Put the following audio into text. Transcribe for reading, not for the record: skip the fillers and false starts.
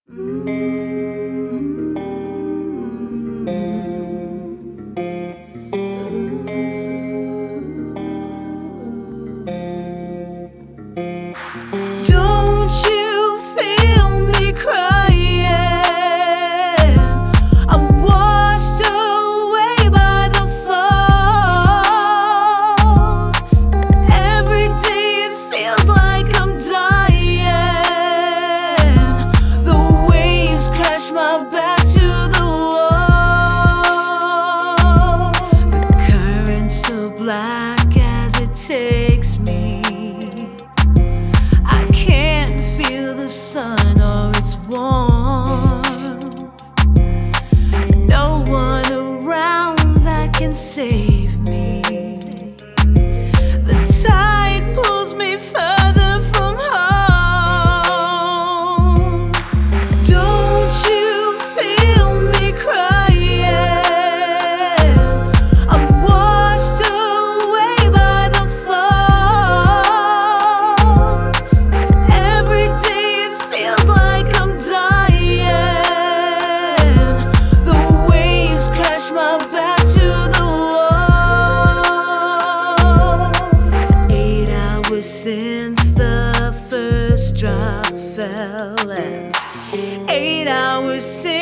Don't you feel me crying? I'm washed away by the fall. Every day it feels like I'm dying. The waves crash my back to the wall. The current's so black as it takes me. I can't feel the sun or its warmth. No one around that can save me. The tide pulls me further from home. Don't you feel me crying? I'm washed away by the fall. Every day it feels like I'm dying. The waves crash my back to the wall. 8 hours since the first drop fell, and 8 hours since